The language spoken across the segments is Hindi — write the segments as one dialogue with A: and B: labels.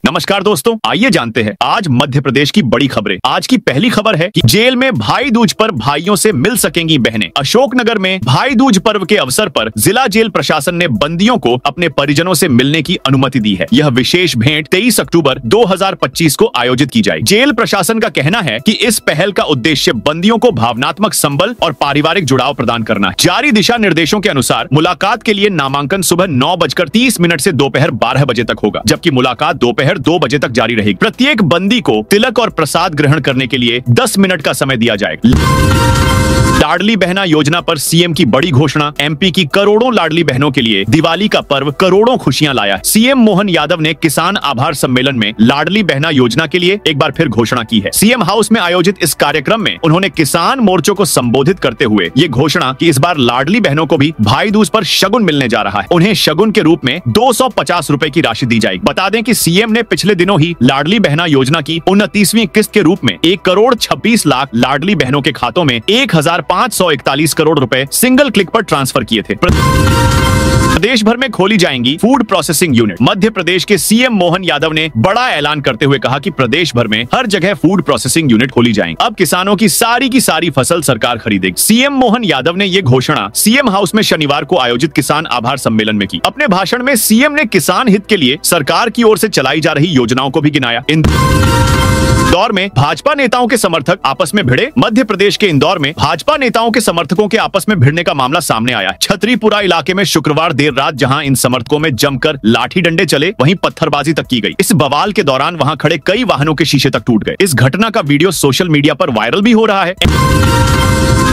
A: नमस्कार दोस्तों, आइए जानते हैं आज मध्य प्रदेश की बड़ी खबरें। आज की पहली खबर है कि जेल में भाई दूज पर भाइयों से मिल सकेंगी बहनें। अशोकनगर में भाई दूज पर्व के अवसर पर जिला जेल प्रशासन ने बंदियों को अपने परिजनों से मिलने की अनुमति दी है। यह विशेष भेंट 23 अक्टूबर 2025 को आयोजित की जाएगी। जेल प्रशासन का कहना है कि इस पहल का उद्देश्य बंदियों को भावनात्मक संबल और पारिवारिक जुड़ाव प्रदान करना है। जारी दिशा निर्देशों के अनुसार मुलाकात के लिए नामांकन सुबह 9:30 से दोपहर 12 बजे तक होगा, जबकि मुलाकात दोपहर 2 बजे तक जारी रहेगी। प्रत्येक बंदी को तिलक और प्रसाद ग्रहण करने के लिए 10 मिनट का समय दिया जाएगा। लाडली बहना योजना पर सीएम की बड़ी घोषणा। एमपी की करोड़ों लाडली बहनों के लिए दिवाली का पर्व करोड़ों खुशियां लाया। सीएम मोहन यादव ने किसान आभार सम्मेलन में लाडली बहना योजना के लिए एक बार फिर घोषणा की है। सीएम हाउस में आयोजित इस कार्यक्रम में उन्होंने किसान मोर्चों को संबोधित करते हुए ये घोषणा कि इस बार लाडली बहनों को भी भाई दूज पर शगुन मिलने जा रहा है। उन्हें शगुन के रूप में 250 रुपए की राशि दी जाएगी। बता दें कि सीएम ने पिछले दिनों ही लाडली बहना योजना की 29वीं किस्त के रूप में 1,26,00,000 लाडली बहनों के खातों में 1,541 करोड़ रुपए सिंगल क्लिक पर ट्रांसफर किए थे। प्रदेश भर में खोली जाएंगी food processing unit. Madhya Pradesh के सीएम मोहन यादव ने बड़ा ऐलान करते हुए कहा कि प्रदेश भर में हर जगह फूड प्रोसेसिंग यूनिट खोली जाएंगी। अब किसानों की सारी फसल सरकार खरीदेगी। सीएम मोहन यादव ने ये घोषणा सीएम हाउस में शनिवार को आयोजित किसान आभार सम्मेलन में की। अपने भाषण में सीएम ने किसान हित के लिए सरकार की ओर से चलाई जा रही योजनाओं को भी गिनाया। इंदौर में भाजपा नेताओं के समर्थक आपस में भिड़े। मध्य प्रदेश के इंदौर में भाजपा नेताओं के समर्थकों के आपस में भिड़ने का मामला सामने आया। छतरीपुरा इलाके में शुक्रवार देर रात जहां इन समर्थकों में जमकर लाठी डंडे चले, वहीं पत्थरबाजी तक की गई। इस बवाल के दौरान वहां खड़े कई वाहनों के शीशे तक टूट गए। इस घटना का वीडियो सोशल मीडिया पर वायरल भी हो रहा है।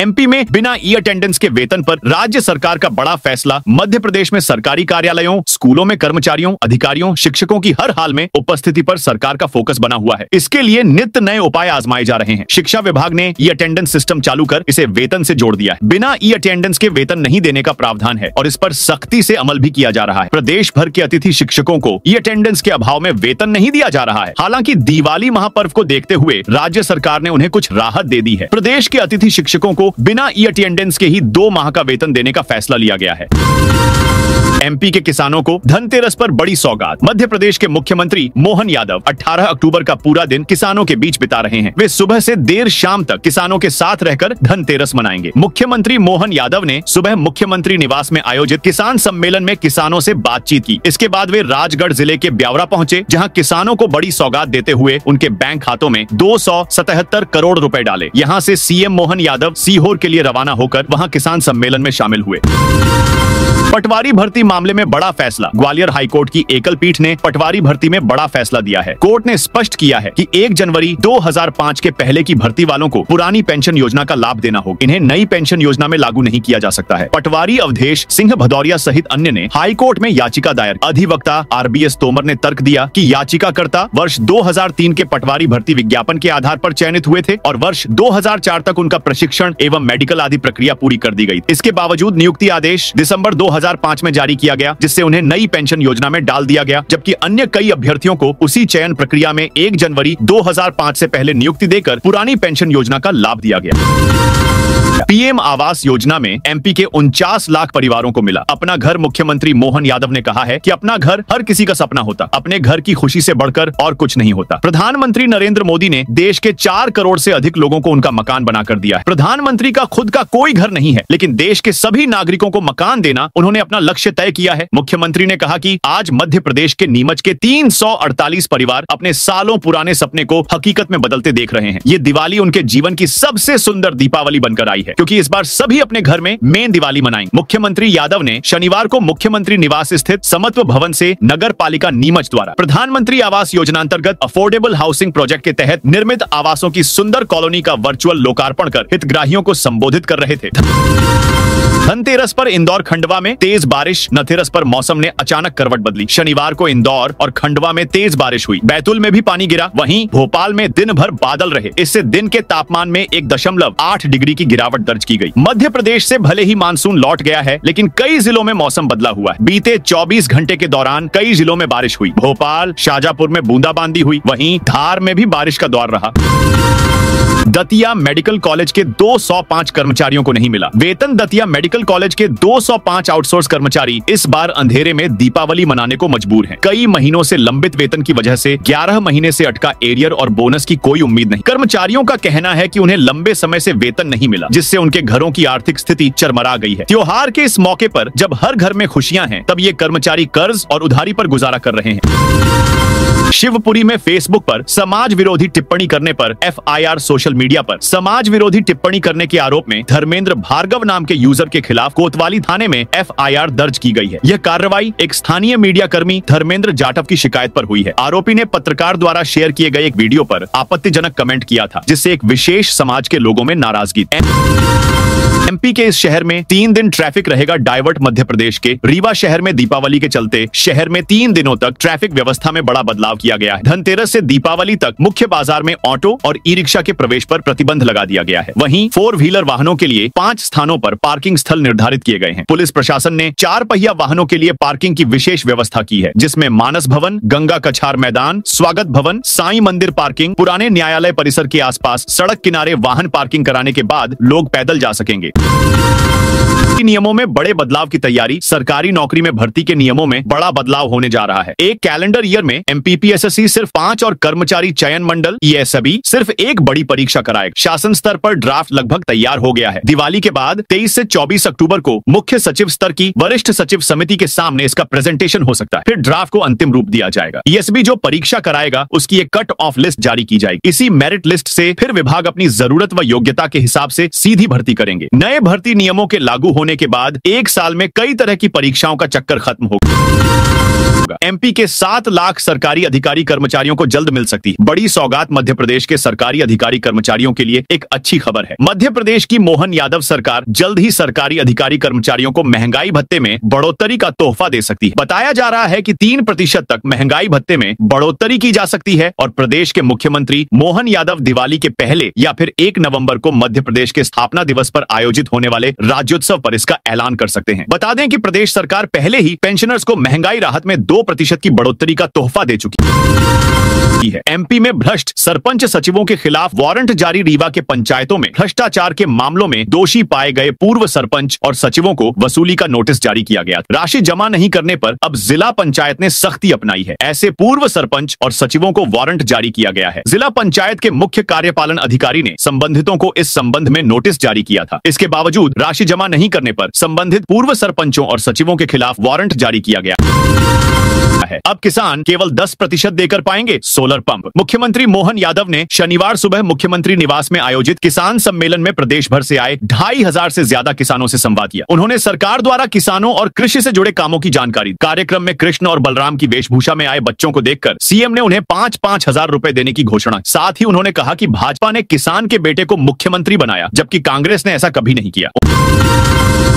A: एमपी में बिना ई अटेंडेंस के वेतन पर राज्य सरकार का बड़ा फैसला। मध्य प्रदेश में सरकारी कार्यालयों, स्कूलों में कर्मचारियों, अधिकारियों, शिक्षकों की हर हाल में उपस्थिति पर सरकार का फोकस बना हुआ है। इसके लिए नित्य नए उपाय आजमाए जा रहे हैं। शिक्षा विभाग ने ई अटेंडेंस सिस्टम चालू कर इसे वेतन से जोड़ दिया है। बिना ई अटेंडेंस के वेतन नहीं देने का प्रावधान है और इस पर सख्ती से अमल भी किया जा रहा है। प्रदेश भर के अतिथि शिक्षकों को ई अटेंडेंस के अभाव में वेतन नहीं दिया जा रहा है। हालांकि दिवाली महापर्व को देखते हुए राज्य सरकार ने उन्हें कुछ राहत दे दी है। प्रदेश के अतिथि शिक्षकों को बिना ई अटेंडेंस के ही 2 माह का वेतन देने का फैसला लिया गया है। एमपी के किसानों को धनतेरस पर बड़ी सौगात। मध्य प्रदेश के मुख्यमंत्री मोहन यादव 18 अक्टूबर का पूरा दिन किसानों के बीच बिता रहे हैं। वे सुबह से देर शाम तक किसानों के साथ रहकर धनतेरस मनाएंगे। मुख्यमंत्री मोहन यादव ने सुबह मुख्यमंत्री निवास में आयोजित किसान सम्मेलन में किसानों से बातचीत की। इसके बाद वे राजगढ़ जिले के ब्यावरा पहुंचे, जहां किसानों को बड़ी सौगात देते हुए उनके बैंक खातों में 277 करोड़ रुपए डाले। यहां से सीएम मोहन यादव सीहोर के लिए रवाना होकर वहां किसान सम्मेलन में शामिल हुए। पटवारी भर्ती मामले में बड़ा फैसला। ग्वालियर हाईकोर्ट की एकल पीठ ने पटवारी भर्ती में बड़ा फैसला दिया है। कोर्ट ने स्पष्ट किया है कि 1 जनवरी 2005 के पहले की भर्ती वालों को पुरानी पेंशन योजना का लाभ देना होगा। इन्हें नई पेंशन योजना में लागू नहीं किया जा सकता है। पटवारी अवधेश सिंह भदौरिया सहित अन्य ने हाईकोर्ट में याचिका दायर। अधिवक्ता RBS तोमर ने तर्क दिया कि याचिकाकर्ता वर्ष 2003 के पटवारी भर्ती विज्ञापन के आधार पर चयनित हुए थे और वर्ष 2004 तक उनका प्रशिक्षण एवं मेडिकल आदि प्रक्रिया पूरी कर दी गई। इसके बावजूद नियुक्ति आदेश दिसंबर 2005 में जारी किया गया, जिससे उन्हें नई पेंशन योजना में डाल दिया गया, जबकि अन्य कई अभ्यर्थियों को उसी चयन प्रक्रिया में 1 जनवरी 2005 से पहले नियुक्ति देकर पुरानी पेंशन योजना का लाभ दिया गया। पीएम आवास योजना में एमपी के 49 लाख परिवारों को मिला अपना घर। मुख्यमंत्री मोहन यादव ने कहा है कि अपना घर हर किसी का सपना होता, अपने घर की खुशी से बढ़कर और कुछ नहीं होता। प्रधानमंत्री नरेंद्र मोदी ने देश के 4 करोड़ से अधिक लोगों को उनका मकान बनाकर दिया है। प्रधानमंत्री का खुद का कोई घर नहीं है, लेकिन देश के सभी नागरिकों को मकान देना उन्होंने अपना लक्ष्य तय किया है। मुख्यमंत्री ने कहा कि आज मध्य प्रदेश के नीमच के 348 परिवार अपने सालों पुराने सपने को हकीकत में बदलते देख रहे हैं। ये दिवाली उनके जीवन की सबसे सुंदर दीपावली बनकर आई है, क्योंकि इस बार सभी अपने घर में मेन दिवाली मनाएंगे। मुख्यमंत्री यादव ने शनिवार को मुख्यमंत्री निवास स्थित समत्व भवन से नगर पालिका नीमच द्वारा प्रधानमंत्री आवास योजना अंतर्गत अफोर्डेबल हाउसिंग प्रोजेक्ट के तहत निर्मित आवासों की सुंदर कॉलोनी का वर्चुअल लोकार्पण कर हितग्राहियों को संबोधित कर रहे थे। धनतेरस पर इंदौर खंडवा में तेज बारिश। धनतेरस पर मौसम ने अचानक करवट बदली। शनिवार को इंदौर और खंडवा में तेज बारिश हुई। बैतूल में भी पानी गिरा। वहीं भोपाल में दिन भर बादल रहे। इससे दिन के तापमान में 1.8 डिग्री की गिरावट दर्ज की गई। मध्य प्रदेश से भले ही मानसून लौट गया है, लेकिन कई जिलों में मौसम बदला हुआ है। बीते 24 घंटे के दौरान कई जिलों में बारिश हुई। भोपाल, शाहजहांपुर में बूंदाबांदी हुई। वहीं धार में भी बारिश का दौर रहा। दतिया मेडिकल कॉलेज के 205 कर्मचारियों को नहीं मिला वेतन। दतिया मेडिकल कॉलेज के 205 आउटसोर्स कर्मचारी इस बार अंधेरे में दीपावली मनाने को मजबूर हैं। कई महीनों से लंबित वेतन की वजह से 11 महीने से अटका एरियर और बोनस की कोई उम्मीद नहीं। कर्मचारियों का कहना है कि उन्हें लंबे समय से वेतन नहीं मिला, जिससे उनके घरों की आर्थिक स्थिति चरमरा गई है। त्योहार के इस मौके पर जब हर घर में खुशियां हैं, तब ये कर्मचारी कर्ज और उधारी पर गुजारा कर रहे हैं। शिवपुरी में फेसबुक पर समाज विरोधी टिप्पणी करने पर एफआईआर। सोशल मीडिया पर समाज विरोधी टिप्पणी करने के आरोप में धर्मेंद्र भार्गव नाम के यूजर के खिलाफ कोतवाली थाने में एफआईआर दर्ज की गई है। यह कार्रवाई एक स्थानीय मीडिया कर्मी धर्मेंद्र जाटव की शिकायत पर हुई है। आरोपी ने पत्रकार द्वारा शेयर किए गए एक वीडियो पर आपत्तिजनक कमेंट किया था, जिससे एक विशेष समाज के लोगों में नाराजगी। एमपी के इस शहर में 3 दिन ट्रैफिक रहेगा डाइवर्ट। मध्य प्रदेश के रीवा शहर में दीपावली के चलते शहर में 3 दिनों तक ट्रैफिक व्यवस्था में बड़ा बदलाव किया गया है। धनतेरस से दीपावली तक मुख्य बाजार में ऑटो और ई रिक्शा के प्रवेश पर प्रतिबंध लगा दिया गया है। वहीं 4 व्हीलर वाहनों के लिए 5 स्थानों पर पार्किंग स्थल निर्धारित किए गए हैं। पुलिस प्रशासन ने 4 पहिया वाहनों के लिए पार्किंग की विशेष व्यवस्था की है, जिसमें मानस भवन, गंगा कछार मैदान, स्वागत भवन, साईं मंदिर पार्किंग, पुराने न्यायालय परिसर के आसपास सड़क किनारे वाहन पार्किंग कराने के बाद लोग पैदल जा सकेंगे। नियमों में बड़े बदलाव की तैयारी। सरकारी नौकरी में भर्ती के नियमों में बड़ा बदलाव होने जा रहा है। एक कैलेंडर ईयर में एमपीपीएसएससी सिर्फ 5 और कर्मचारी चयन मंडल ईएसबी सिर्फ एक बड़ी परीक्षा कराएगा। शासन स्तर पर ड्राफ्ट लगभग तैयार हो गया है। दिवाली के बाद 23 से 24 अक्टूबर को मुख्य सचिव स्तर की वरिष्ठ सचिव समिति के सामने इसका प्रेजेंटेशन हो सकता है। फिर ड्राफ्ट को अंतिम रूप दिया जाएगा। ईएसबी जो परीक्षा कराएगा उसकी एक कट ऑफ लिस्ट जारी की जाएगी। इसी मेरिट लिस्ट से फिर विभाग अपनी जरूरत व योग्यता के हिसाब से सीधी भर्ती करेंगे। नए भर्ती नियमों के लागू होने के बाद 1 साल में कई तरह की परीक्षाओं का चक्कर खत्म होगा। एमपी के 7 लाख सरकारी अधिकारी कर्मचारियों को जल्द मिल सकती है बड़ी सौगात। मध्य प्रदेश के सरकारी अधिकारी कर्मचारियों के लिए एक अच्छी खबर है। मध्य प्रदेश की मोहन यादव सरकार जल्द ही सरकारी अधिकारी कर्मचारियों को महंगाई भत्ते में बढ़ोतरी का तोहफा दे सकती है। बताया जा रहा है कि 3% तक महंगाई भत्ते में बढ़ोतरी की जा सकती है और प्रदेश के मुख्यमंत्री मोहन यादव दिवाली के पहले या फिर 1 नवंबर को मध्य प्रदेश के स्थापना दिवस पर आयोजित होने वाले राज्योत्सव पर इसका ऐलान कर सकते हैं। बता दें कि प्रदेश सरकार पहले ही पेंशनर्स को महंगाई राहत में 2% की बढ़ोतरी का तोहफा दे चुकी है। एमपी में भ्रष्ट सरपंच सचिवों के खिलाफ वारंट जारी। रीवा के पंचायतों में भ्रष्टाचार के मामलों में दोषी पाए गए पूर्व सरपंच और सचिवों को वसूली का नोटिस जारी किया गया। राशि जमा नहीं करने पर अब जिला पंचायत ने सख्ती अपनाई है। ऐसे पूर्व सरपंच और सचिवों को वारंट जारी किया गया है। जिला पंचायत के मुख्य कार्यपालन अधिकारी ने संबंधितों को इस संबंध में नोटिस जारी किया था। इसके बावजूद राशि जमा नहीं करने पर संबंधित पूर्व सरपंचों और सचिवों के खिलाफ वारंट जारी किया गया है। अब किसान केवल 10% देकर पाएंगे सोलर पंप। मुख्यमंत्री मोहन यादव ने शनिवार सुबह मुख्यमंत्री निवास में आयोजित किसान सम्मेलन में प्रदेश भर से आए 2500 से ज्यादा किसानों से संवाद किया। उन्होंने सरकार द्वारा किसानों और कृषि से जुड़े कामों की जानकारी। कार्यक्रम में कृष्ण और बलराम की वेशभूषा में आए बच्चों को देखकर सीएम ने उन्हें 5-5 हजार रुपए देने की घोषणा। साथ ही उन्होंने कहा कि भाजपा ने किसान के बेटे को मुख्यमंत्री बनाया, जबकि कांग्रेस ने ऐसा कभी नहीं किया।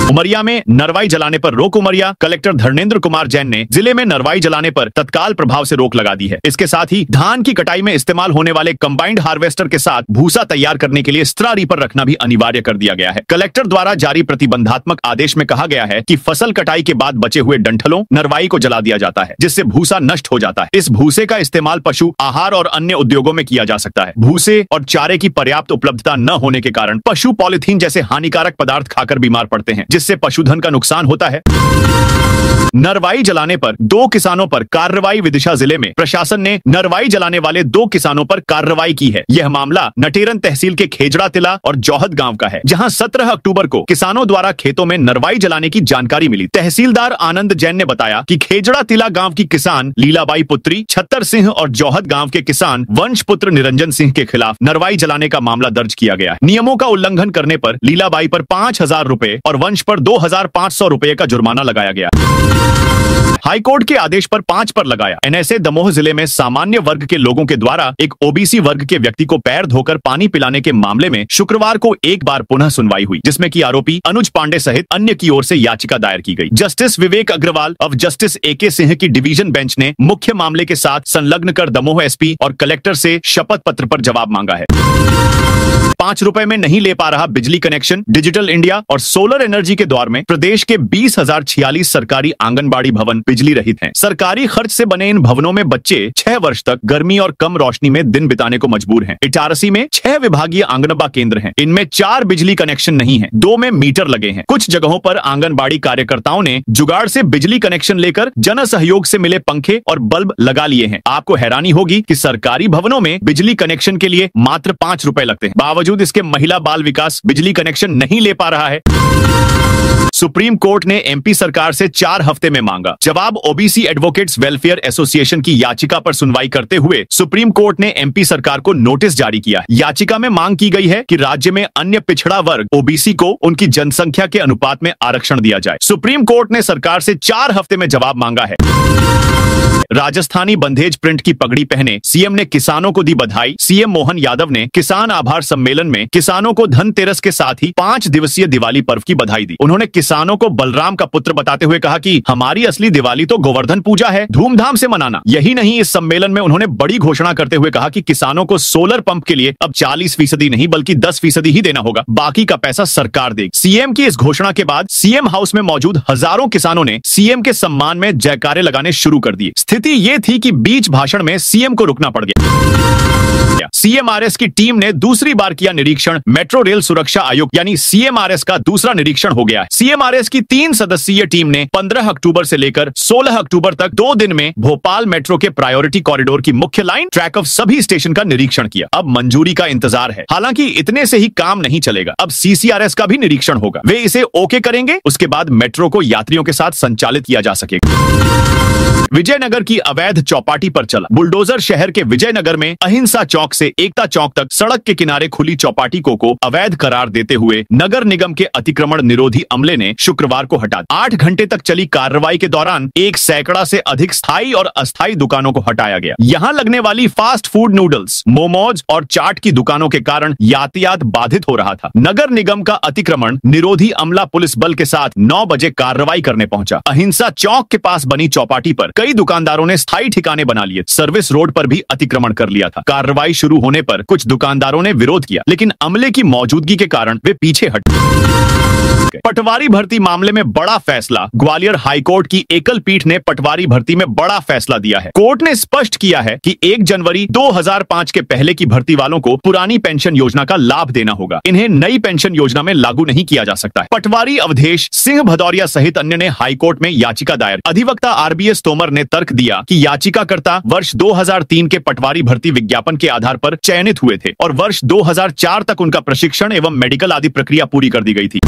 A: उमरिया में नरवाई जलाने पर रोक। उमरिया कलेक्टर धर्मेंद्र कुमार जैन ने जिले में नरवाई जलाने पर तत्काल प्रभाव से रोक लगा दी है। इसके साथ ही धान की कटाई में इस्तेमाल होने वाले कंबाइंड हार्वेस्टर के साथ भूसा तैयार करने के लिए स्ट्रा रीपर रखना भी अनिवार्य कर दिया गया है। कलेक्टर द्वारा जारी प्रतिबंधात्मक आदेश में कहा गया है कि फसल कटाई के बाद बचे हुए डंठलों नरवाई को जला दिया जाता है, जिससे भूसा नष्ट हो जाता है। इस भूसे का इस्तेमाल पशु आहार और अन्य उद्योगों में किया जा सकता है। भूसे और चारे की पर्याप्त उपलब्धता न होने के कारण पशु पॉलिथीन जैसे हानिकारक पदार्थ खाकर बीमार पड़ते हैं, जिससे पशुधन का नुकसान होता है। नरवाई जलाने पर 2 किसानों पर कार्रवाई। विदिशा जिले में प्रशासन ने नरवाई जलाने वाले 2 किसानों पर कार्रवाई की है। यह मामला नटेरन तहसील के खेजड़ा तिला और जौहद गांव का है, जहां 17 अक्टूबर को किसानों द्वारा खेतों में नरवाई जलाने की जानकारी मिली। तहसीलदार आनंद जैन ने बताया कि खेजड़ा तिला गांव की किसान लीलाबाई पुत्री छत्तर सिंह और जौहद गांव के किसान वंश पुत्र निरंजन सिंह के खिलाफ नरवाई जलाने का मामला दर्ज किया गया है। नियमों का उल्लंघन करने पर लीलाबाई पर 5000 रुपए और वंश पर 2500 रुपए का जुर्माना लगाया गया। हाईकोर्ट के आदेश पर 5 पर लगाया। एनएसए दमोह जिले में सामान्य वर्ग के लोगों के द्वारा एक ओबीसी वर्ग के व्यक्ति को पैर धोकर पानी पिलाने के मामले में शुक्रवार को एक बार पुनः सुनवाई हुई, जिसमें कि आरोपी अनुज पांडे सहित अन्य की ओर से याचिका दायर की गई। जस्टिस विवेक अग्रवाल और जस्टिस एके सिंह की डिवीजन बेंच ने मुख्य मामले के साथ संलग्न कर दमोह एसपी और कलेक्टर से शपथ पत्र पर जवाब मांगा है। 5 रुपए में नहीं ले पा रहा बिजली कनेक्शन। डिजिटल इंडिया और सोलर एनर्जी के दौर में प्रदेश के 20,046 सरकारी आंगनबाड़ी भवन बिजली रहित हैं। सरकारी खर्च से बने इन भवनों में बच्चे 6 वर्ष तक गर्मी और कम रोशनी में दिन बिताने को मजबूर हैं। इटारसी में 6 विभागीय आंगनबाड़ी केंद्र हैं। इनमें 4 बिजली कनेक्शन नहीं है, 2 में मीटर लगे हैं। कुछ जगहों पर आंगनबाड़ी कार्यकर्ताओं ने जुगाड़ से बिजली कनेक्शन लेकर जन सहयोग से मिले पंखे और बल्ब लगा लिए हैं। आपको हैरानी होगी कि सरकारी भवनों में बिजली कनेक्शन के लिए मात्र 5 रुपए लगते हैं। बावजूद इसके महिला बाल विकास बिजली कनेक्शन नहीं ले पा रहा है। सुप्रीम कोर्ट ने एमपी सरकार से 4 हफ्ते में मांगा जवाब। ओबीसी एडवोकेट्स वेलफेयर एसोसिएशन की याचिका पर सुनवाई करते हुए सुप्रीम कोर्ट ने एमपी सरकार को नोटिस जारी किया। याचिका में मांग की गई है कि राज्य में अन्य पिछड़ा वर्ग ओबीसी को उनकी जनसंख्या के अनुपात में आरक्षण दिया जाए। सुप्रीम कोर्ट ने सरकार से 4 हफ्ते में जवाब मांगा है। राजस्थानी बंधेज प्रिंट की पगड़ी पहने सीएम ने किसानों को दी बधाई। सीएम मोहन यादव ने किसान आभार सम्मेलन में किसानों को धनतेरस के साथ ही 5 दिवसीय दिवाली पर्व की बधाई दी। उन्होंने किसानों को बलराम का पुत्र बताते हुए कहा कि हमारी असली दिवाली तो गोवर्धन पूजा है, धूमधाम से मनाना। यही नहीं, इस सम्मेलन में उन्होंने बड़ी घोषणा करते हुए कहा कि किसानों को सोलर पंप के लिए अब 40% नहीं बल्कि 10% ही देना होगा, बाकी का पैसा सरकार देगी। सीएम की इस घोषणा के बाद सीएम हाउस में मौजूद हजारों किसानों ने सीएम के सम्मान में जयकारे लगाने शुरू कर दिए। स्थिति ये थी कि बीच भाषण में सीएम को रुकना पड़ गया। सीएमआरएस की टीम ने दूसरी बार किया निरीक्षण। मेट्रो रेल सुरक्षा आयोग यानी सीएमआरएस का दूसरा निरीक्षण हो गया है। सीएमआरएस की 3 सदस्यीय टीम ने 15 अक्टूबर से लेकर 16 अक्टूबर तक 2 दिन में भोपाल मेट्रो के प्रायोरिटी कॉरिडोर की मुख्य लाइन, ट्रैक ऑफ सभी स्टेशन का निरीक्षण किया। अब मंजूरी का इंतजार है। हालांकि इतने से ही काम नहीं चलेगा, अब सीसीआरएस का भी निरीक्षण होगा। वे इसे ओके करेंगे, उसके बाद मेट्रो को यात्रियों के साथ संचालित किया जा सकेगा। विजयनगर की अवैध चौपाटी पर चला बुलडोजर। शहर के विजयनगर में अहिंसा चौक से एकता चौक तक सड़क के किनारे खुली चौपाटी को अवैध करार देते हुए नगर निगम के अतिक्रमण निरोधी अमले ने शुक्रवार को हटा दिया। 8 घंटे तक चली कार्रवाई के दौरान 1 सैकड़ा से अधिक स्थायी और अस्थायी दुकानों को हटाया गया। यहाँ लगने वाली फास्ट फूड, नूडल्स, मोमोज और चाट की दुकानों के कारण यातायात बाधित हो रहा था। नगर निगम का अतिक्रमण निरोधी अमला पुलिस बल के साथ 9 बजे कार्रवाई करने पहुंचा। अहिंसा चौक के पास बनी चौपाटी पर कई दुकानदारों ने स्थायी ठिकाने बना लिए। सर्विस रोड पर भी अतिक्रमण कर लिया था। कार्रवाई शुरू होने पर कुछ दुकानदारों ने विरोध किया, लेकिन अमले की मौजूदगी के कारण वे पीछे हट गए। पटवारी भर्ती मामले में बड़ा फैसला। ग्वालियर हाईकोर्ट की एकल पीठ ने पटवारी भर्ती में बड़ा फैसला दिया है। कोर्ट ने स्पष्ट किया है कि 1 जनवरी 2005 के पहले की भर्ती वालों को पुरानी पेंशन योजना का लाभ देना होगा। इन्हें नई पेंशन योजना में लागू नहीं किया जा सकता है। पटवारी अवधेश सिंह भदौरिया सहित अन्य ने हाईकोर्ट में याचिका दायर। अधिवक्ता आरबीएस तोमर ने तर्क दिया कि याचिकाकर्ता वर्ष 2003 के पटवारी भर्ती विज्ञापन के आधार पर चयनित हुए थे और वर्ष 2004 तक उनका प्रशिक्षण एवं मेडिकल आदि प्रक्रिया पूरी कर दी गई थी।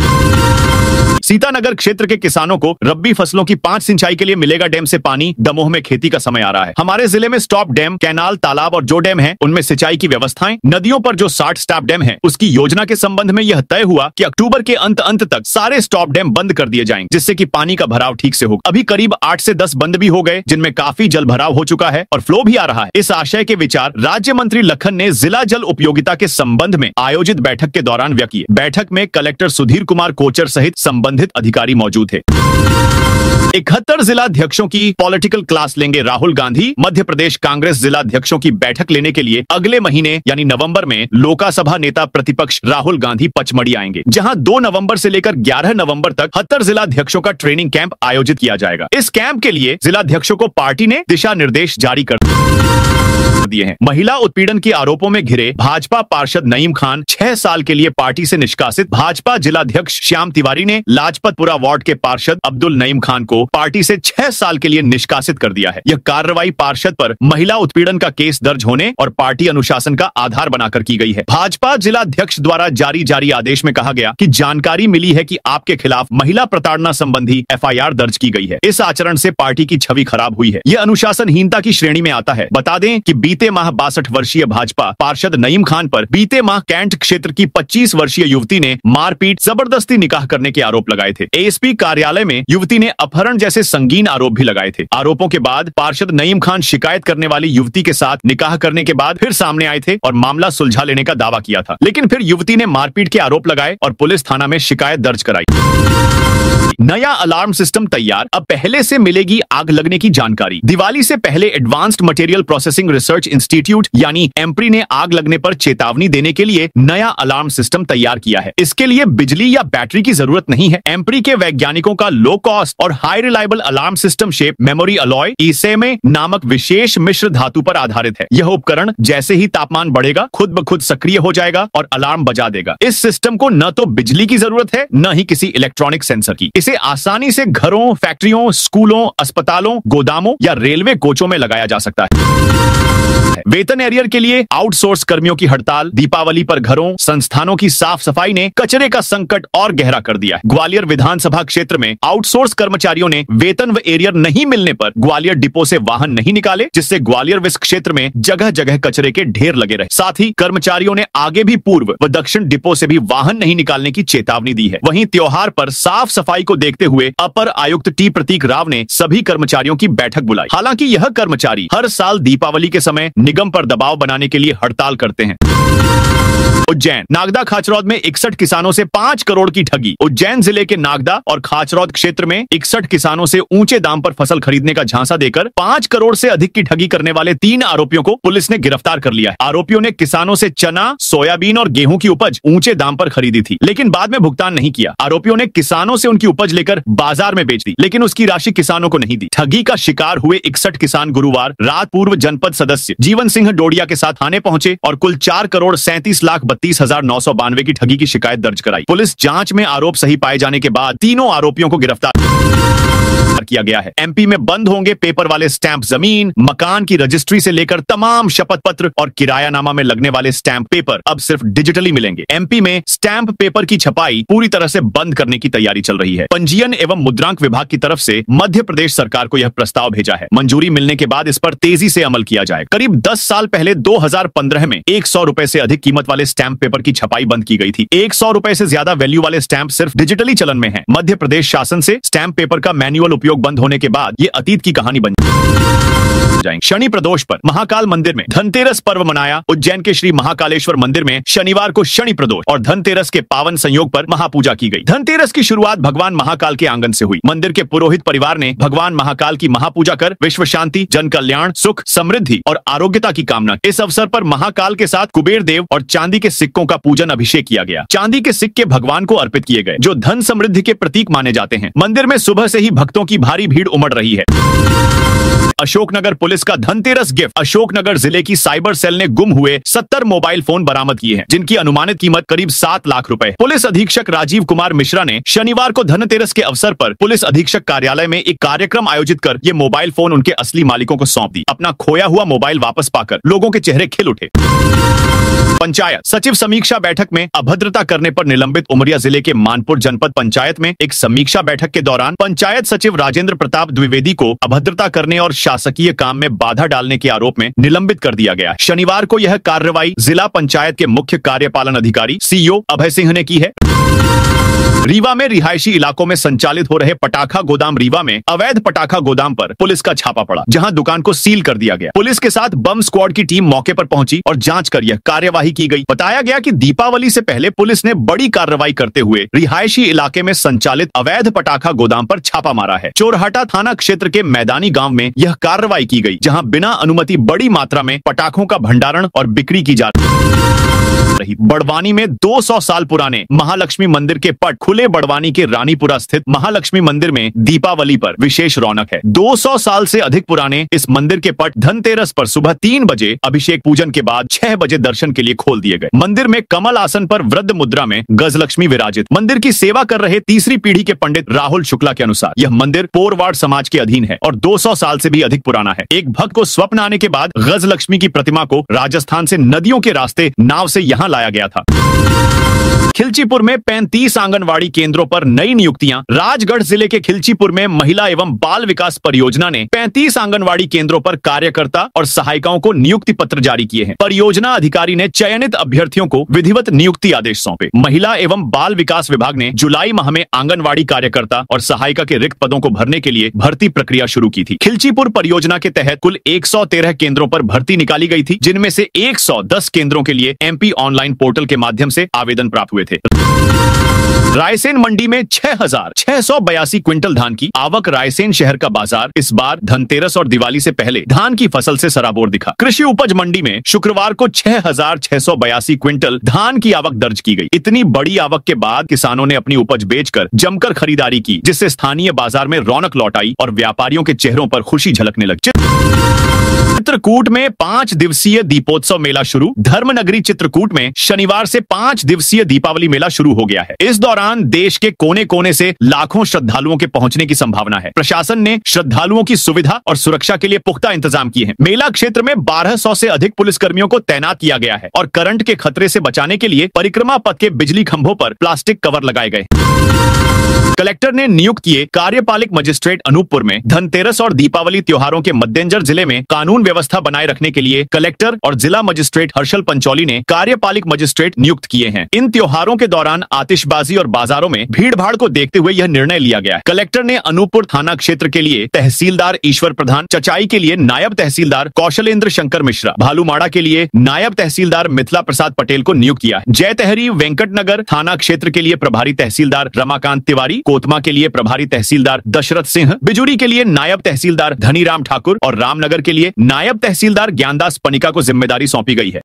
A: सीतानगर क्षेत्र के किसानों को रब्बी फसलों की 5 सिंचाई के लिए मिलेगा डैम से पानी। दमोह में खेती का समय आ रहा है। हमारे जिले में स्टॉप डैम, कैनाल, तालाब और जो डैम हैं, उनमें सिंचाई की व्यवस्थाएं। नदियों पर जो 60 स्टॉप डैम हैं, उसकी योजना के संबंध में यह तय हुआ कि अक्टूबर के अंत तक सारे स्टॉप डैम बंद कर दिए जाएंगे, जिससे कि पानी का भराव ठीक से होगा। अभी करीब 8 से 10 बंद भी हो गए, जिनमें काफी जल भराव हो चुका है और फ्लो भी आ रहा है। इस आशय के विचार राज्य मंत्री लखन ने जिला जल उपयोगिता के संबंध में आयोजित बैठक के दौरान व्यक्त किए। बैठक में कलेक्टर सुधीर कुमार कोचर सहित संबंधित अधिकारी मौजूद थे। 71 जिलाध्यक्षों की पॉलिटिकल क्लास लेंगे राहुल गांधी। मध्य प्रदेश कांग्रेस जिलाध्यक्षों की बैठक लेने के लिए अगले महीने यानी नवंबर में लोकसभा नेता प्रतिपक्ष राहुल गांधी पचमढ़ी आएंगे, जहां 2 नवंबर से लेकर 11 नवंबर तक 71 जिलाध्यक्षों का ट्रेनिंग कैंप आयोजित किया जाएगा। इस कैंप के लिए जिलाध्यक्षों को पार्टी ने दिशा निर्देश जारी कर दिए हैं। महिला उत्पीड़न के आरोपों में घिरे भाजपा पार्षद नईम खान 6 साल के लिए पार्टी से निष्कासित। भाजपा जिलाध्यक्ष श्याम तिवारी ने लाजपतपुरा वार्ड के पार्षद अब्दुल नईम खान को पार्टी से 6 साल के लिए निष्कासित कर दिया है। यह कार्रवाई पार्षद पर महिला उत्पीड़न का केस दर्ज होने और पार्टी अनुशासन का आधार बनाकर की गई है। भाजपा जिलाध्यक्ष द्वारा जारी आदेश में कहा गया कि जानकारी मिली है कि आपके खिलाफ महिला प्रताड़ना संबंधी एफआईआर दर्ज की गई है। इस आचरण से पार्टी की छवि खराब हुई है। यह अनुशासनहीनता की श्रेणी में आता है। बता दें कि बीते माह 62 वर्षीय भाजपा पार्षद नईम खान पर बीते माह कैंट क्षेत्र की 25 वर्षीय युवती ने मारपीट, जबरदस्ती निकाह करने के आरोप लगाए थे। एएसपी कार्यालय में युवती ने अपहरण जैसे संगीन आरोप भी लगाए थे। आरोपों के बाद पार्षद नईम खान शिकायत करने वाली युवती के साथ निकाह करने के बाद फिर सामने आए थे और मामला सुलझा लेने का दावा किया था, लेकिन फिर युवती ने मारपीट के आरोप लगाए और पुलिस थाना में शिकायत दर्ज कराई। नया अलार्म सिस्टम तैयार, अब पहले से मिलेगी आग लगने की जानकारी। दिवाली से पहले advanced material processing research institute यानी एम्प्री ने आग लगने पर चेतावनी देने के लिए नया अलार्म सिस्टम तैयार किया है। इसके लिए बिजली या बैटरी की जरूरत नहीं है। एम्प्री के वैज्ञानिकों का लो कॉस्ट और high reliable alarm system shape memory alloy ईसेमे नामक विशेष मिश्र धातु पर आधारित है। यह उपकरण जैसे ही तापमान बढ़ेगा खुद ब खुद सक्रिय हो जाएगा और अलार्म बजा देगा। इस सिस्टम को न तो बिजली की जरूरत है न ही किसी इलेक्ट्रॉनिक सेंसर की। इसे आसानी से घरों, फैक्ट्रियों, स्कूलों, अस्पतालों, गोदामों या रेलवे कोचों में लगाया जा सकता है। वेतन एरियर के लिए आउटसोर्स कर्मियों की हड़ताल, दीपावली पर घरों, संस्थानों की साफ सफाई ने कचरे का संकट और गहरा कर दिया है। ग्वालियर विधानसभा क्षेत्र में आउटसोर्स कर्मचारियों ने वेतन व एरियर नहीं मिलने पर ग्वालियर डिपो से वाहन नहीं निकाले, जिससे ग्वालियर विस्क क्षेत्र में जगह जगह कचरे के ढेर लगे रहे। साथ ही कर्मचारियों ने आगे भी पूर्व व दक्षिण डिपो से भी वाहन नहीं निकालने की चेतावनी दी है। वहीं त्योहार पर साफ सफाई को देखते हुए अपर आयुक्त टी प्रतीक राव ने सभी कर्मचारियों की बैठक बुलाई। हालांकि यह कर्मचारी हर साल दीपावली के समय निगम पर दबाव बनाने के लिए हड़ताल करते हैं। उज्जैन नागदा खाचरौद में 61 किसानों से 5 करोड़ की ठगी। उज्जैन जिले के नागदा और खाचरौद क्षेत्र में 61 किसानों से ऊंचे दाम पर फसल खरीदने का झांसा देकर 5 करोड़ से अधिक की ठगी करने वाले 3 आरोपियों को पुलिस ने गिरफ्तार कर लिया है। आरोपियों ने किसानों से चना, सोयाबीन और गेहूं की उपज ऊंचे दाम पर खरीदी थी, लेकिन बाद में भुगतान नहीं किया। आरोपियों ने किसानों से उनकी उपज लेकर बाजार में बेच दी, लेकिन उसकी राशि किसानों को नहीं दी। ठगी का शिकार हुए 61 किसान गुरुवार रात पूर्व जनपद सदस्य जीवन सिंह डोडिया के साथ थाने पहुंचे और कुल 4,37,32,992 की ठगी की शिकायत दर्ज कराई। पुलिस जांच में आरोप सही पाए जाने के बाद तीनों आरोपियों को गिरफ्तार किया गया है। एमपी में बंद होंगे पेपर वाले स्टैंप। जमीन, मकान की रजिस्ट्री से लेकर तमाम शपथ पत्र और किरायानामा में लगने वाले स्टैंप पेपर अब सिर्फ डिजिटली मिलेंगे। एमपी में स्टैंप पेपर की छपाई पूरी तरह से बंद करने की तैयारी चल रही है। पंजीयन एवं मुद्रांक विभाग की तरफ से मध्य प्रदेश सरकार को यह प्रस्ताव भेजा है। मंजूरी मिलने के बाद इस पर तेजी से अमल किया जाए। करीब 10 साल पहले 2015 में 100 रुपए से अधिक कीमत वाले स्टैंप पेपर की छपाई बंद की गई थी। 100 रुपए से ज्यादा वैल्यू वाले स्टैंप सिर्फ डिजिटली चलन में है। मध्य प्रदेश शासन से स्टैंप पेपर का मैनुअल उपयोग बंद होने के बाद ये अतीत की कहानी बन जाएंगे। शनि प्रदोष पर महाकाल मंदिर में धनतेरस पर्व मनाया। उज्जैन के श्री महाकालेश्वर मंदिर में शनिवार को शनि प्रदोष और धनतेरस के पावन संयोग पर महापूजा की गई। धनतेरस की शुरुआत भगवान महाकाल के आंगन से हुई। मंदिर के पुरोहित परिवार ने भगवान महाकाल की महापूजा कर विश्व शांति, जन कल्याण, सुख, समृद्धि और आरोग्यता की कामना। इस अवसर पर महाकाल के साथ कुबेर देव और चांदी के सिक्कों का पूजन अभिषेक किया गया। चांदी के सिक्के भगवान को अर्पित किए गए, जो धन समृद्धि के प्रतीक माने जाते हैं। मंदिर में सुबह से ही भक्तों की भारी भीड़ उमड़ रही है। अशोकनगर पुलिस का धनतेरस गिफ्ट। अशोकनगर जिले की साइबर सेल ने गुम हुए 70 मोबाइल फोन बरामद किए हैं, जिनकी अनुमानित कीमत करीब 7 लाख रुपए। पुलिस अधीक्षक राजीव कुमार मिश्रा ने शनिवार को धनतेरस के अवसर पर पुलिस अधीक्षक कार्यालय में एक कार्यक्रम आयोजित कर ये मोबाइल फोन उनके असली मालिकों को सौंप दी। अपना खोया हुआ मोबाइल वापस पाकर लोगों के चेहरे खिल उठे। पंचायत सचिव समीक्षा बैठक में अभद्रता करने पर निलंबित उमरिया जिले के मानपुर जनपद पंचायत में एक समीक्षा बैठक के दौरान पंचायत सचिव राजेंद्र प्रताप द्विवेदी को अभद्रता करने और शासकीय काम में बाधा डालने के आरोप में निलंबित कर दिया गया। शनिवार को यह कार्रवाई जिला पंचायत के मुख्य कार्यपालन अधिकारी सीईओ अभय सिंह ने की है। रीवा में रिहायशी इलाकों में संचालित हो रहे पटाखा गोदाम रीवा में अवैध पटाखा गोदाम पर पुलिस का छापा पड़ा, जहां दुकान को सील कर दिया गया। पुलिस के साथ बम स्क्वाड की टीम मौके पर पहुंची और जांच कर यह कार्यवाही की गई। बताया गया कि दीपावली से पहले पुलिस ने बड़ी कार्रवाई करते हुए रिहायशी इलाके में संचालित अवैध पटाखा गोदाम पर छापा मारा है। चोरहाटा थाना क्षेत्र के मैदानी गाँव में यह कार्रवाई की गई, जहाँ बिना अनुमति बड़ी मात्रा में पटाखों का भंडारण और बिक्री की जा रही। बड़वानी में 200 साल पुराने महालक्ष्मी मंदिर के पट खुले। बड़वानी के रानीपुरा स्थित महालक्ष्मी मंदिर में दीपावली पर विशेष रौनक है। 200 साल से अधिक पुराने इस मंदिर के पट धनतेरस पर सुबह 3 बजे अभिषेक पूजन के बाद 6 बजे दर्शन के लिए खोल दिए गए। मंदिर में कमल आसन पर वृद्ध मुद्रा में गजलक्ष्मी विराजित। मंदिर की सेवा कर रहे तीसरी पीढ़ी के पंडित राहुल शुक्ला के अनुसार यह मंदिर पोरवाड़ समाज के अधीन है और 200 साल से भी अधिक पुराना है। एक भक्त को स्वप्न आने के बाद गजलक्ष्मी की प्रतिमा को राजस्थान से नदियों के रास्ते नाव से यहाँ लाया गया था। खिलचीपुर में 35 आंगनवाड़ी केंद्रों पर नई नियुक्तियां। राजगढ़ जिले के खिलचीपुर में महिला एवं बाल विकास परियोजना ने 35 आंगनवाड़ी केंद्रों पर कार्यकर्ता और सहायिकाओं को नियुक्ति पत्र जारी किए हैं। परियोजना अधिकारी ने चयनित अभ्यर्थियों को विधिवत नियुक्ति आदेश सौंपे। महिला एवं बाल विकास विभाग ने जुलाई माह में आंगनवाड़ी कार्यकर्ता और सहायिका के रिक्त पदों को भरने के लिए भर्ती प्रक्रिया शुरू की थी। खिलचीपुर परियोजना के तहत कुल 113 केंद्रों पर भर्ती निकाली गई थी, जिनमें से 110 केंद्रों के लिए MP ऑनलाइन पोर्टल के माध्यम से आवेदन प्राप्त हुए थे। रायसेन मंडी में 6,682 क्विंटल धान की आवक। रायसेन शहर का बाजार इस बार धनतेरस और दिवाली से पहले धान की फसल से सराबोर दिखा। कृषि उपज मंडी में शुक्रवार को 6,682 क्विंटल धान की आवक दर्ज की गई। इतनी बड़ी आवक के बाद किसानों ने अपनी उपज बेचकर जमकर खरीदारी की, जिससे स्थानीय बाजार में रौनक लौट आई और व्यापारियों के चेहरों पर खुशी झलकने लगी। चित्रकूट में 5 दिवसीय दीपोत्सव मेला शुरू। धर्मनगरी चित्रकूट में शनिवार से 5 दिवसीय दीपावली मेला शुरू हो गया है। इस दौरान देश के कोने कोने से लाखों श्रद्धालुओं के पहुंचने की संभावना है। प्रशासन ने श्रद्धालुओं की सुविधा और सुरक्षा के लिए पुख्ता इंतजाम किए हैं। मेला क्षेत्र में 1200 से अधिक पुलिसकर्मियों को तैनात किया गया है और करंट के खतरे से बचाने के लिए परिक्रमा पथ के बिजली खंभों पर प्लास्टिक कवर लगाए गए। कलेक्टर ने नियुक्त किए कार्यपालिक मजिस्ट्रेट। अनूपपुर में धनतेरस और दीपावली त्योहारों के मद्देनजर जिले में कानून व्यवस्था बनाए रखने के लिए कलेक्टर और जिला मजिस्ट्रेट हर्षल पंचौली ने कार्यपालिक मजिस्ट्रेट नियुक्त किए हैं। इन त्योहारों के दौरान आतिशबाजी और बाजारों में भीड़-भाड़ को देखते हुए यह निर्णय लिया गया है। कलेक्टर ने अनूपपुर थाना क्षेत्र के लिए तहसीलदार ईश्वर प्रधान, चचाई के लिए नायब तहसीलदार कौशलेंद्र शंकर मिश्रा, भालूमाड़ा के लिए नायब तहसीलदार मिथिला प्रसाद पटेल को नियुक्त किया। जयतहरी वेंकटनगर थाना क्षेत्र के लिए प्रभारी तहसीलदार रमाकांत तिवारी, कोतमा के लिए प्रभारी तहसीलदार दशरथ सिंह, बिजुरी के लिए नायब तहसीलदार धनीराम ठाकुर और रामनगर के लिए नायब तहसीलदार ज्ञानदास पनिका को जिम्मेदारी सौंपी गई है।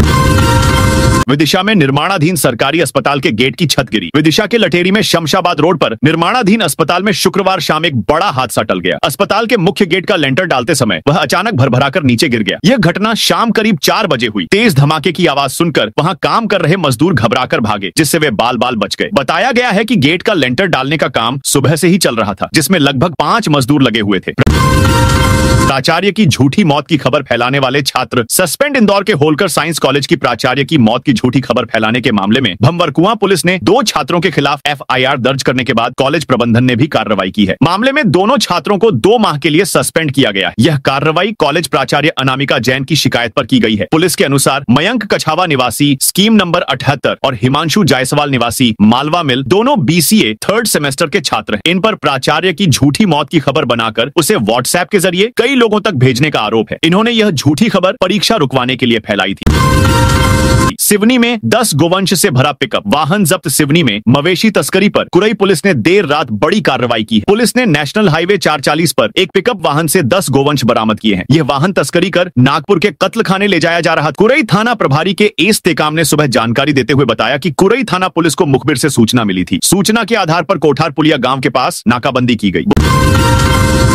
A: विदिशा में निर्माणाधीन सरकारी अस्पताल के गेट की छत गिरी। विदिशा के लटेरी में शमशाबाद रोड पर निर्माणाधीन अस्पताल में शुक्रवार शाम एक बड़ा हादसा टल गया। अस्पताल के मुख्य गेट का लेंटर डालते समय वह अचानक भरभराकर नीचे गिर गया। यह घटना शाम करीब 4 बजे हुई। तेज धमाके की आवाज सुनकर वहां काम कर रहे मजदूर घबराकर भागे, जिससे वे बाल बाल बच गए। बताया गया है कि गेट का लेंटर डालने का काम सुबह से ही चल रहा था, जिसमें लगभग 5 मजदूर लगे हुए थे। प्राचार्य की झूठी मौत की खबर फैलाने वाले छात्र सस्पेंड। इंदौर के होलकर साइंस कॉलेज की प्राचार्य की मौत की झूठी खबर फैलाने के मामले में भंवरकुआं पुलिस ने 2 छात्रों के खिलाफ FIR दर्ज करने के बाद कॉलेज प्रबंधन ने भी कार्रवाई की है। मामले में दोनों छात्रों को 2 माह के लिए सस्पेंड किया गया है। यह कार्रवाई कॉलेज प्राचार्य अनामिका जैन की शिकायत पर की गई है। पुलिस के अनुसार मयंक कछावा निवासी स्कीम नंबर 78 और हिमांशु जायसवाल निवासी मालवा मिल दोनों BCA 3rd सेमेस्टर के छात्र हैं। इन पर प्राचार्य की झूठी मौत की खबर बनाकर उसे व्हाट्सएप के जरिए कई लोगों तक भेजने का आरोप है। इन्होंने यह झूठी खबर परीक्षा रुकवाने के लिए फैलाई थी। सिवनी में 10 गोवंश से भरा पिकअप वाहन जब्त। सिवनी में मवेशी तस्करी पर कुरई पुलिस ने देर रात बड़ी कार्रवाई की। पुलिस ने नेशनल हाईवे 440 पर एक पिकअप वाहन से 10 गोवंश बरामद किए हैं। यह वाहन तस्करी कर नागपुर के कत्लखाने ले जाया जा रहा था। कुरई थाना प्रभारी के एस तेकाम ने सुबह जानकारी देते हुए बताया कि कुरई थाना पुलिस को मुखबिर से सूचना मिली थी। सूचना के आधार पर कोठार पुलिया गांव के पास नाकाबंदी की गई।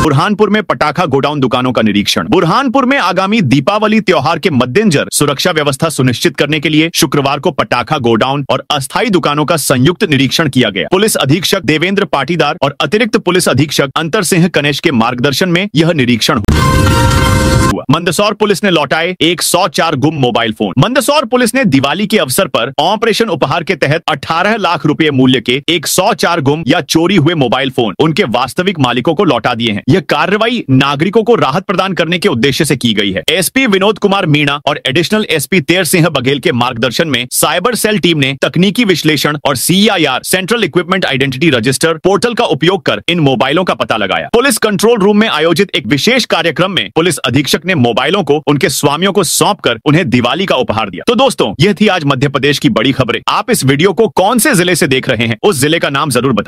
A: बुरहानपुर में पटाखा गोडाउन दुकानों का निरीक्षण। बुरहानपुर में आगामी दीपावली त्योहार के मद्देनजर सुरक्षा व्यवस्था सुनिश्चित करने के लिए शुक्रवार को पटाखा गोडाउन और अस्थायी दुकानों का संयुक्त निरीक्षण किया गया। पुलिस अधीक्षक देवेंद्र पाटीदार और अतिरिक्त पुलिस अधीक्षक अंतर सिंह कनेश के मार्गदर्शन में यह निरीक्षण हुआ। मंदसौर पुलिस ने लौटाए 104 गुम मोबाइल फोन। मंदसौर पुलिस ने दिवाली के अवसर पर ऑपरेशन उपहार के तहत 18 लाख रुपए मूल्य के 104 गुम या चोरी हुए मोबाइल फोन उनके वास्तविक मालिकों को लौटा दिए हैं। यह कार्रवाई नागरिकों को राहत प्रदान करने के उद्देश्य से की गई है। SP विनोद कुमार मीणा और एडिशनल SP तेर सिंह बघेल के मार्गदर्शन में साइबर सेल टीम ने तकनीकी विश्लेषण और CIR central equipment identity register portal का उपयोग कर इन मोबाइलों का पता लगाया। पुलिस कंट्रोल रूम में आयोजित एक विशेष कार्यक्रम में पुलिस अधीक्षक ने मोबाइलों को उनके स्वामियों को सौंपकर उन्हें दिवाली का उपहार दिया। तो दोस्तों, यह थी आज मध्य प्रदेश की बड़ी खबरें। आप इस वीडियो को कौन से जिले से देख रहे हैं, उस जिले का नाम जरूर बताइए।